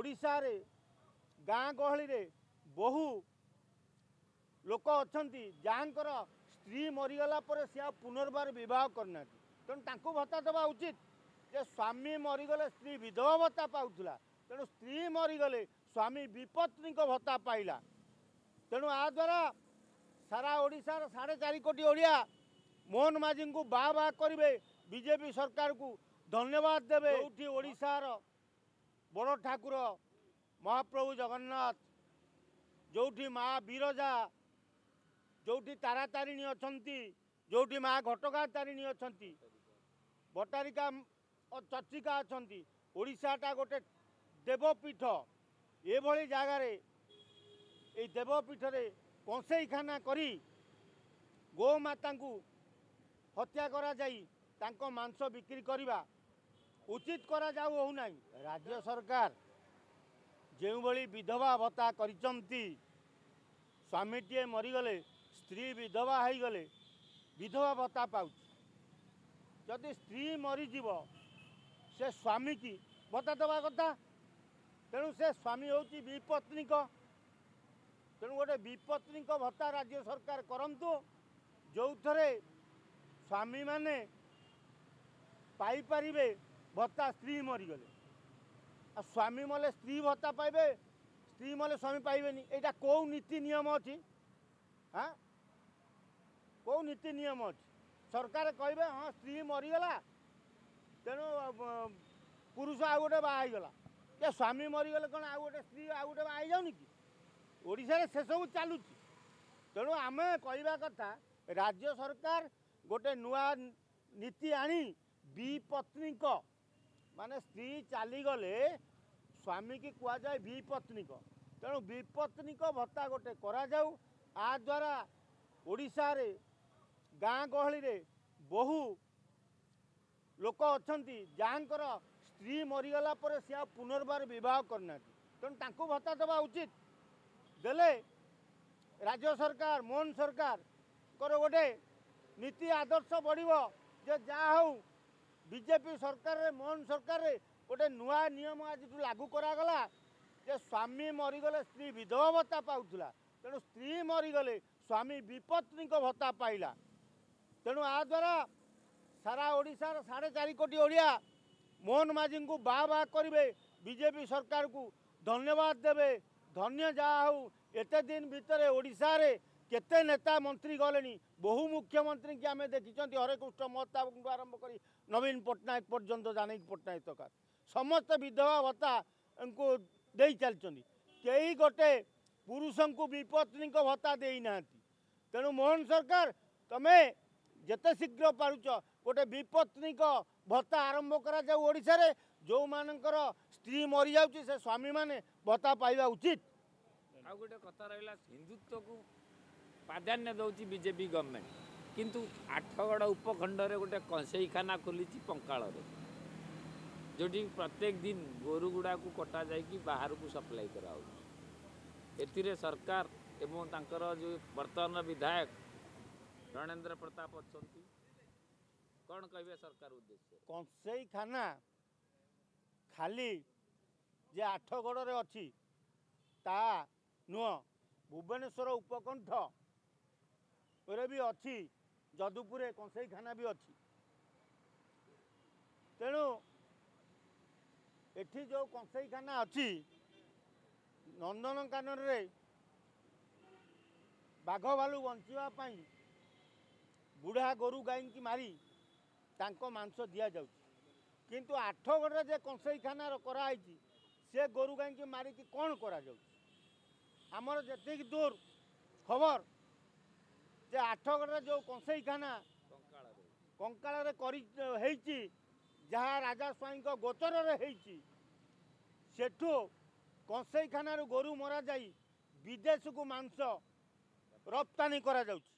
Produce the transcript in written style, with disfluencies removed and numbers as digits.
ओडिशा रे गाँ गहली रे बहु लोक अच्छा जहाँकर स्त्री मरीगला सी पुनर्बार बह करना तेणु भत्ता देवा उचित जे स्वामी मरीगले स्त्री विधवा भत्ता पाऊला तेणु स्त्री मरीगले स्वामी विपत्नी भत्ता पाइला तेणु आ द्वारा सारा ओडिशार 4.5 कोटी ओडिया मोहन माझी को बाह बाह करेंगे बीजेपी सरकार को धन्यवाद देवे जो ओडिशार बड़ ठाकुर महाप्रभु जगन्नाथ जोठी माँ बिरजा जोठी तारातारिणी अछंती जोठी माँ घटगा तारिणी अछंती भट्टारिका चर्चिका अछंती ओडिशाटा गोटे देवपीठ एभली जगार ये देवपीठ रे कंसेईखाना करी गोमाता को हत्या करा जाई तांको मांस बिक्री करवा उचित करा जाऊ हो नहीं। राज्य सरकार जो भली विधवा भत्ता करिसंती स्वामीटे मरीगले स्त्री विधवा हो गले विधवा भत्ता पाउछ जदि स्त्री मरीजीव से स्वामी की भत्ता देवा कथा तेणु से स्वामी होची विपत्निक तेणु गोटे विपत्निक भत्ता राज्य सरकार करंतु जो थरे स्वामी माने पाई परिबे भत्ता स्त्री मरीगले आ स्वामी मले स्त्री भत्ता पाइबे स्त्री मले स्वामी पाइबेनी एटा कौ नीति नियम अच्छी हाँ कौ नीति नियम अच्छी सरकार कहे हाँ स्त्री मरीगला तेणु पुरुष आउ गोटे बाहला क्या स्वामी मरीगले कौन आउ गोटे स्त्री आउ गोटे बाहई जाऊनी कि ओडिशा रे से सब चलुची तेणु आम कहवा कथा राज्य सरकार गोटे नुआ नीति आनी विपत्निक माने स्त्री चलीगले स्वामी की कह जाए विपत्निक तेणु विपत्निक भत्ता गोटे करा जाऊ आ द्वारा ओडिशा रे गाँ गहली रे बहु लोक अच्छा जहाँकर स्त्री मरीगला सी पुनर्बार बह करना तेणु भत्ता देवा उचित देले राज्य सरकार मोहन सरकार कर गोटे नीति आदर्श बढ़िबो जे जा हूँ बीजेपी सरकार रे मोहन सरकार रे गोटे नुआ नियम आज लागू करागला जे स्वामी मरीगले स्त्री विधवा भत्ता पाऊला तेणु स्त्री मरीगले स्वामी विपत्नी भत्ता पाइला तेणु आ द्वारा सारा ओडिशार 4.5 कोटी ओडिया मोहन माझी को बाह बाह करेंगे बीजेपी सरकार को धन्यवाद देवे धन्य जहा हूँ एते दिन भितर ओडिशा रे केते नेता मंत्री गले बहु मुख्यमंत्री की आम देखी हरेकृष्ण महताब आरंभ कर नवीन पट्टनायक पर्यंत जानकी पट्टनायक तक समस्त विधवा भत्ता को दे चलती कई गोटे पुरुष को विपत्नी भत्ता देना तेणु मोहन सरकार तमे जेते शीघ्र पारुच गोटे विपत्नी भत्ता आरंभ करा ओडिशा रे जो मानकर स्त्री मरी जाउची से स्वामी माने भत्ता पाइबा उचित। आ गोटे कथा रहा हिंदुत्व को प्राधान्य दौर बीजेपी गवर्नमेंट किंतु आठगड़ उपखंड रे गोटे कंसेईखाना खोली पंकाल जोटी प्रत्येक दिन गोरु गुड़ा को कटा जाकि बाहर को सप्लाई करा एथिरे सरकार एवं तांकर जो वर्तमान विधायक रणेंद्र प्रताप अच्छा कौन कहे सरकार उद्देश्य कंसेईखाना खाली जे आठगड़ रे अच्छी ता नुह भुवनेश्वर उपकंठ रे भी अच्छी जदुपुर कंसेईखाना भी अच्छी तेणु एठी जो कंसेईखाना अच्छी नंदनकानन रे बाघ भालू बंचाई बुढ़ा गोरु गाई की मारी तांको मांस दिया जाउची किंतु आठगड़ जे कंसेईखाना कराई से गोरु गाई की मारी की कौन करा जाउची आमर जेतिक दूर खबर जे आठगड़ जो कंसेईखाना कंकाल करी जहाँ राजा स्वाई गोचर सेठू कंसेईखाना गोरु मरा जाई विदेश को मांस रप्तानी करा जाउची।